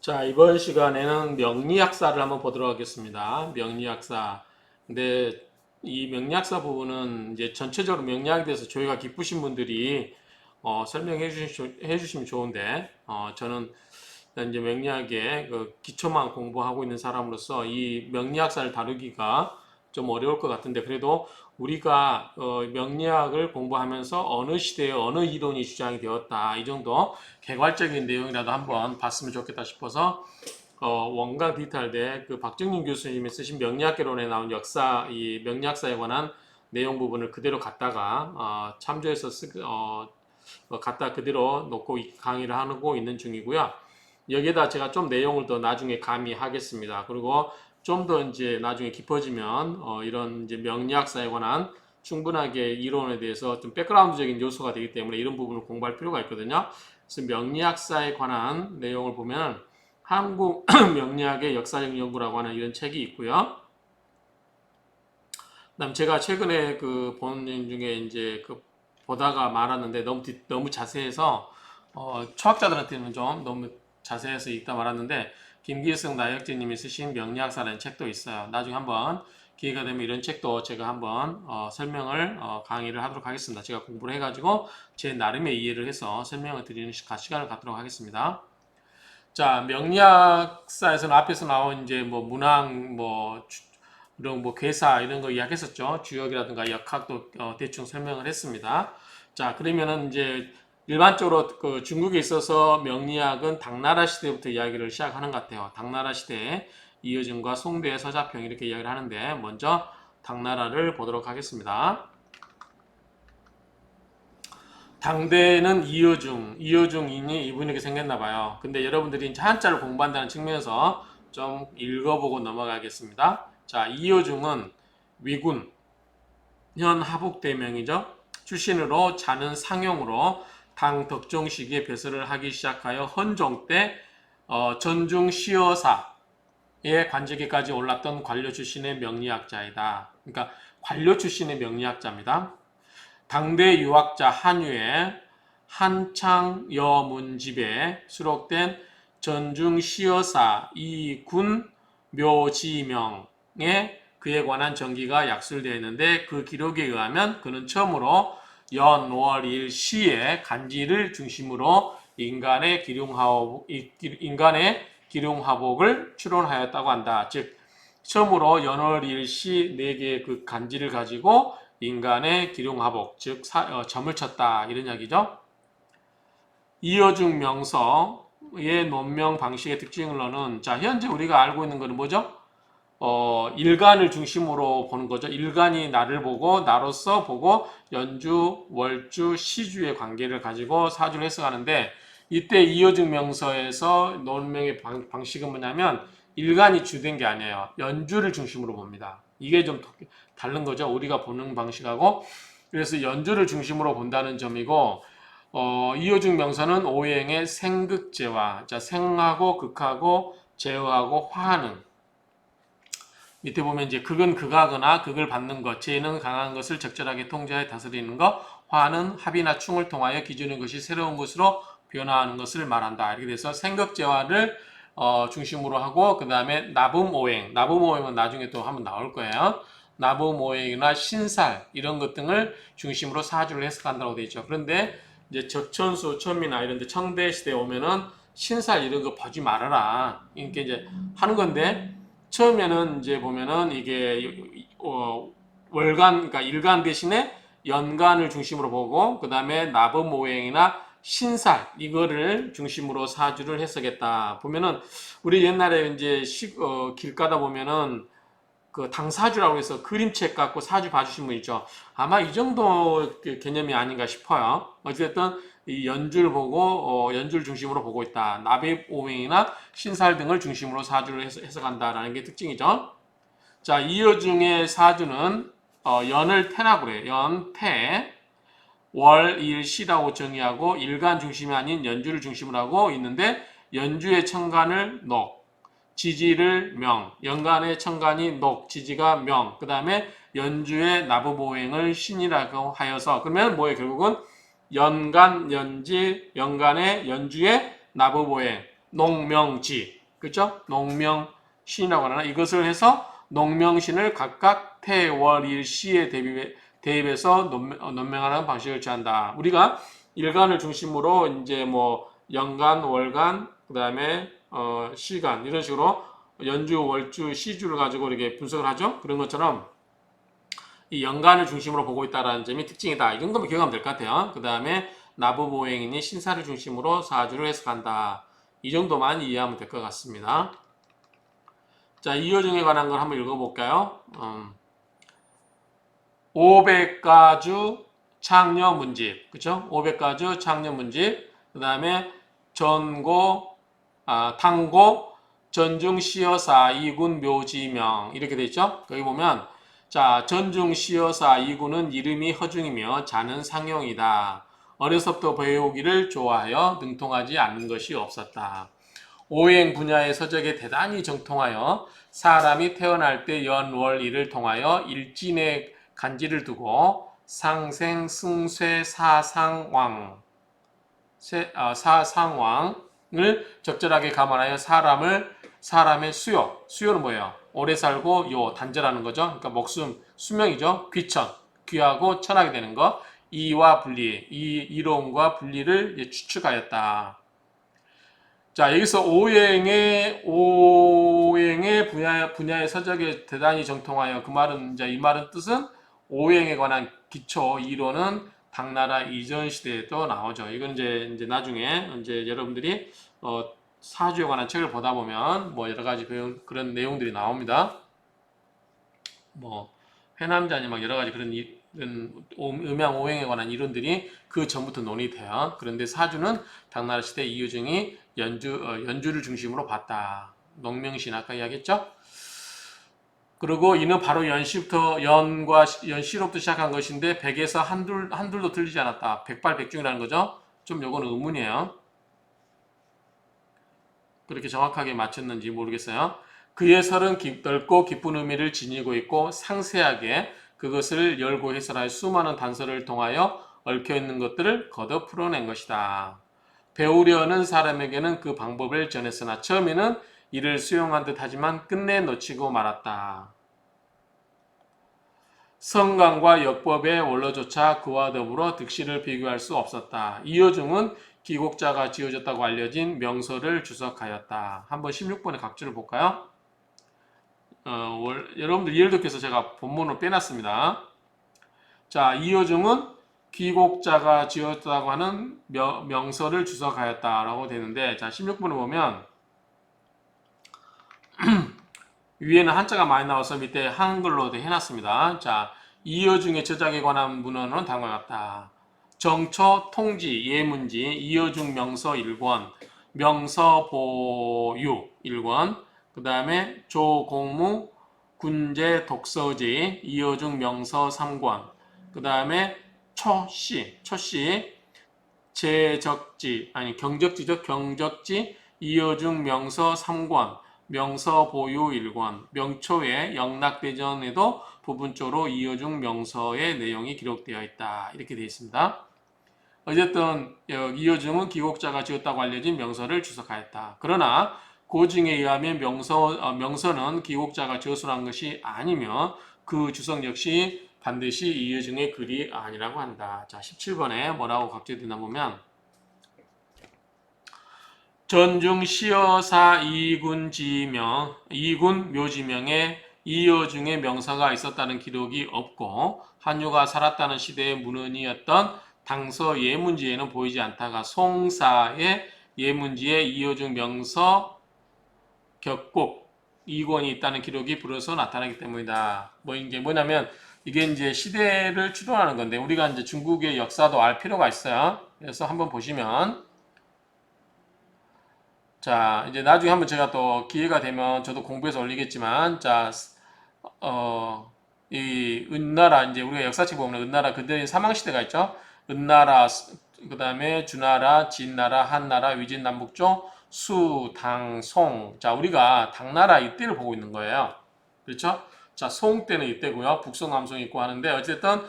자, 이번 시간에는 명리학사를 한번 보도록 하겠습니다. 명리학사. 근데 이 명리학사 부분은 이제 전체적으로 명리학에 대해서 조예가 깊으신 분들이 해주시면 좋은데, 저는 이제 명리학의 그 기초만 공부하고 있는 사람으로서 이 명리학사를 다루기가 좀 어려울 것 같은데, 그래도 우리가 명리학을 공부하면서 어느 시대에 어느 이론이 주장이 되었다, 이 정도 개괄적인 내용이라도 한번 봤으면 좋겠다 싶어서 원광 디지털대 그 박정민 교수님이 쓰신 명리학개론에 나온 역사, 이 명리학사에 관한 내용 부분을 그대로 갖다가 참조해서 갖다 그대로 놓고 강의를 하고 있는 중이고요. 여기에다 제가 좀 내용을 더 나중에 가미하겠습니다. 그리고 좀 더 이제 나중에 깊어지면 이런 이제 명리학사에 관한 충분하게 이론에 대해서 좀 백그라운드적인 요소가 되기 때문에 이런 부분을 공부할 필요가 있거든요. 그래서 명리학사에 관한 내용을 보면 한국 명리학의 역사적 연구라고 하는 이런 책이 있고요. 그다음 제가 최근에 그 보는 중에 이제 그 보다가 말았는데 너무 자세해서 초학자들한테는 좀 너무 자세해서 읽다 말았는데 김기성 나혁재님이 쓰신 명리학사라는 책도 있어요. 나중에 한번 기회가 되면 이런 책도 제가 한번 설명을 강의를 하도록 하겠습니다. 제가 공부를 해가지고 제 나름의 이해를 해서 설명을 드리는 시간을 갖도록 하겠습니다. 자, 명리학사에서는 앞에서 나온 이제 뭐 문항, 이런 괴사 이런 거 이야기했었죠. 주역이라든가 역학도 대충 설명을 했습니다. 자, 그러면은 이제 일반적으로 그 중국에 있어서 명리학은 당나라 시대부터 이야기를 시작하는 것 같아요. 당나라 시대에 이어진과 송대, 서자평 이렇게 이야기를 하는데 먼저 당나라를 보도록 하겠습니다. 당대는 이어중이니 이분이 이렇게 생겼나 봐요. 근데 여러분들이 이제 한자를 공부한다는 측면에서 좀 읽어보고 넘어가겠습니다. 자, 이어중은 위군, 현 하북대명이죠. 출신으로 자는 상용으로 당 덕종 시기에 배설을 하기 시작하여 헌종 때 전중 시어사의 관직에까지 올랐던 관료 출신의 명리학자이다. 그러니까 관료 출신의 명리학자입니다. 당대 유학자 한유의 한창여문집에 수록된 전중시여사 이군 묘지명에 그에 관한 전기가 약술되어 있는데 그 기록에 의하면 그는 처음으로 연월일 시의 간지를 중심으로 인간의 기륭화복을 추론하였다고 한다. 즉 처음으로 연월일 시 4개의 그 간지를 가지고 인간의 기륭화복, 즉 점을 쳤다 이런 이야기죠. 이어중 명서의 논명 방식의 특징으로는 자 현재 우리가 알고 있는 것은 뭐죠? 일간을 중심으로 보는 거죠. 일간이 나를 보고 나로서 보고 연주, 월주, 시주의 관계를 가지고 사주를 해석하는데 이때 이어중 명서에서 논명의 방식은 뭐냐면 일간이 주된 게 아니에요. 연주를 중심으로 봅니다. 이게 좀 다른 거죠. 우리가 보는 방식하고. 그래서 연주를 중심으로 본다는 점이고 이어중 명서는 오행의 생극제화, 자 생하고 극하고 제어하고 화하는 밑에 보면 이제 극은 극하거나 극을 받는 것, 제는 강한 것을 적절하게 통제하여 다스리는 것, 화는 합이나 충을 통하여 기준인 것이 새로운 것으로 변화하는 것을 말한다. 이렇게 돼서 생극제화를 중심으로 하고 그 다음에 나붐오행은 나중에 또 한번 나올 거예요. 나붐오행이나 신살 이런 것 등을 중심으로 사주를 해석한다고 되어 있죠. 그런데 이제 적천수, 천미나 이런 데 청대 시대에 오면은 신살 이런 거 보지 말아라. 이렇게 이제 하는 건데 처음에는 이제 보면은 이게 월간, 그러니까 일간 대신에 연간을 중심으로 보고 그 다음에 나범오행이나 신살 이거를 중심으로 사주를 해석했다. 보면은 우리 옛날에 이제 길 가다 보면은 그 당사주라고 해서 그림책 갖고 사주 봐주신 분 있죠. 아마 이 정도 개념이 아닌가 싶어요. 어쨌든 이 연주를 보고 연주를 중심으로 보고 있다. 나비오행이나 신살 등을 중심으로 사주를 해석한다라는 게 특징이죠. 자, 이어중의 사주는 연을 태라고 그래요. 연, 태, 월, 일, 시라고 정의하고 일간 중심이 아닌 연주를 신으로 하고 있는데 연주의 천간을 녹, 지지를 명, 연간의 천간이 녹, 지지가 명, 그 다음에 연주의 나부보행을 신이라고 하여서 그러면 뭐예요? 결국은 연간, 연지, 연간의 연주의 나부보행, 녹명지 그렇죠? 농명신이라고 하나 이것을 해서 농명신을 각각 태월일시에 대입해서 논명하는 방식을 취한다. 우리가 일간을 중심으로 이제 뭐 연간, 월간, 그다음에 시간 이런 식으로 연주, 월주, 시주를 가지고 이렇게 분석을 하죠. 그런 것처럼 이 연간을 중심으로 보고 있다는 점이 특징이다. 이 정도면 기억하면 될 것 같아요. 그 다음에 나부보행이니 신사를 중심으로 사주를 해석한다. 이 정도만 이해하면 될 것 같습니다. 자, 이어중에 관한 걸 한번 읽어볼까요? 500가주 창녀 문집, 그쵸? 500가주 창녀 문집, 그 다음에 탕고, 전중시여사 이군 묘지명 이렇게 돼 있죠? 여기 보면 자, 전중시여사 이군은 이름이 허중이며 자는 상용이다. 어려서부터 배우기를 좋아하여 능통하지 않는 것이 없었다. 오행 분야의 서적에 대단히 정통하여 사람이 태어날 때 연월일을 통하여 일진의 간지를 두고 상생, 승쇠, 사상왕을 적절하게 감안하여 사람의 수요는 뭐예요? 오래 살고 단절하는 거죠. 그러니까 목숨, 수명이죠. 귀천, 귀하고 천하게 되는 거. 이와 분리, 이 이론과 분리를 추측하였다. 자, 여기서 오행의 분야의 서적에 대단히 정통하여 그 말은 이제 이 말은 뜻은 오행에 관한 기초 이론은 당나라 이전 시대에도 나오죠. 이건 이제 나중에 이제 여러분들이 사주에 관한 책을 보다 보면 뭐 여러 가지 그런 내용들이 나옵니다. 뭐 회남자니 막 여러 가지 그런 음양 오행에 관한 이론들이 그 전부터 논의돼요. 그런데 사주는 당나라 시대 이유중이 연주를 중심으로 봤다. 농명신 아까 이야기했죠? 그리고 이는 바로 연시로부터 시작한 것인데 백에서 한둘도 틀리지 않았다. 백발백중이라는 거죠. 좀 요거는 의문이에요. 그렇게 정확하게 맞췄는지 모르겠어요. 그의 설은 넓고 깊은 의미를 지니고 있고 상세하게 그것을 열고 해설할 수많은 단서를 통하여 얽혀있는 것들을 거듭 풀어낸 것이다. 배우려는 사람에게는 그 방법을 전했으나 처음에는 이를 수용한 듯 하지만 끝내 놓치고 말았다. 성강과 역법의 원로조차 그와 더불어 득실을 비교할 수 없었다. 이어중은 기곡자가 지어졌다고 알려진 명서를 주석하였다. 한번 16번의 각주를 볼까요? 여러분들 이해를 돕기 위해서 제가 본문을 빼놨습니다. 자, 이어중은 귀곡자가 지었다고 하는 명서를 주석하였다라고 되는데, 자, 16번을 보면 위에는 한자가 많이 나와서 밑에 한글로 해놨습니다. 자, 이어중의 저작에 관한 문헌은 다음과 같다. 정초, 통지, 예문지, 이어중 명서 1권, 명서 보유 1권, 그 다음에 조공무, 군제 독서지, 이어중 명서 3권, 그 다음에 초시, 경적지, 이어중 명서 3권, 명서 보유 1권, 명초의 영락대전에도 부분적으로 이어중 명서의 내용이 기록되어 있다. 이렇게 되어 있습니다. 어쨌든 이어중은 기곡자가 지었다고 알려진 명서를 주석하였다. 그러나 고증에 의하면 명서는 기곡자가 저술한 것이 아니며 그 주석 역시 반드시 이어중의 글이 아니라고 한다. 자, 17번에 뭐라고 각제되나 보면 전중 시여사 이군 묘지명에 이어중의 명서가 있었다는 기록이 없고 한유가 살았다는 시대의 문헌이었던 당서 예문지에는 보이지 않다가 송사의 예문지에 이어중 명서 격곡 2권이 있다는 기록이 불어서 나타나기 때문이다. 이게 뭐냐면 이게 이제 시대를 추론하는 건데 우리가 이제 중국의 역사도 알 필요가 있어요. 그래서 한번 보시면 자, 이제 나중에 한번 제가 또 기회가 되면 저도 공부해서 올리겠지만, 자, 이 은나라, 이제 우리가 역사책 보면 은나라 그들의 사망시대가 있죠? 은나라, 그 다음에 주나라, 진나라, 한나라, 위진남북조, 수, 당, 송. 자, 우리가 당나라 이때를 보고 있는 거예요. 그렇죠? 자, 송 때는 이때고요. 북송, 남송 있고 하는데, 어쨌든,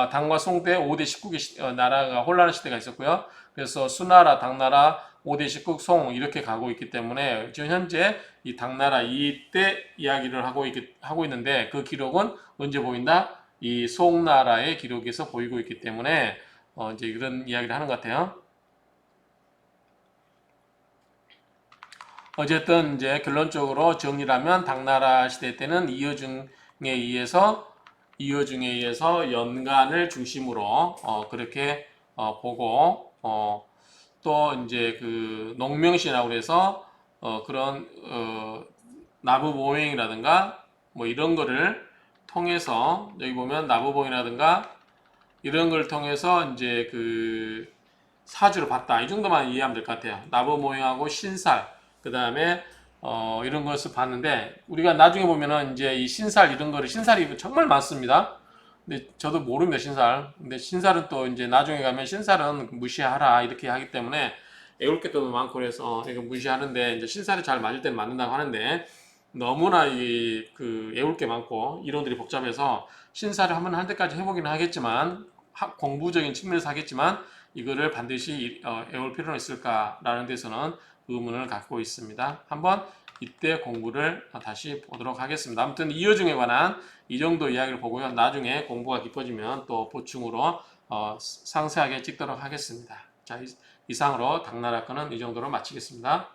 당과 송 때 5대 19개 나라가 혼란한 시대가 있었고요. 그래서 수나라, 당나라, 5대19 송 이렇게 가고 있기 때문에 지금 현재 이 당나라 이때 이야기를 하고 있는데 그 기록은 언제 보인다? 이 송나라의 기록에서 보이고 있기 때문에 이제 이런 이야기를 하는 것 같아요. 어쨌든 이제 결론적으로 정리하면 당나라 시대 때는 이어중에 의해서 연간을 중심으로 그렇게 보고 또 이제 그 농명신이라고 해서 그런 나부보행이라든가 뭐 이런 거를 통해서 여기 보면 나부보행이라든가 이런 걸 통해서 이제 그 사주를 봤다. 이 정도만 이해하면 될 것 같아요. 나부 모형하고 신살, 그 다음에 이런 것을 봤는데 우리가 나중에 보면은 이제 이 신살 이런 거를 신살이 정말 많습니다. 근데 저도 모릅니다 신살. 근데 신살은 또 이제 나중에 가면 신살은 무시하라 이렇게 하기 때문에 애울 게 또 많고 그래서 이거 무시하는데 이제 신살이 잘 맞을 때는 맞는다고 하는데 너무나 이 그 애울 게 많고 이론들이 복잡해서 신사를 한번 할 때까지 해보기는 하겠지만 공부적인 측면에서 하겠지만 이거를 반드시 외울 필요는 있을까라는 데서는 의문을 갖고 있습니다. 한번 이때 공부를 다시 보도록 하겠습니다. 아무튼 이어중에 관한 이 정도 이야기를 보고요. 나중에 공부가 깊어지면 또 보충으로 상세하게 찍도록 하겠습니다. 자, 이상으로 당나라 거는 이 정도로 마치겠습니다.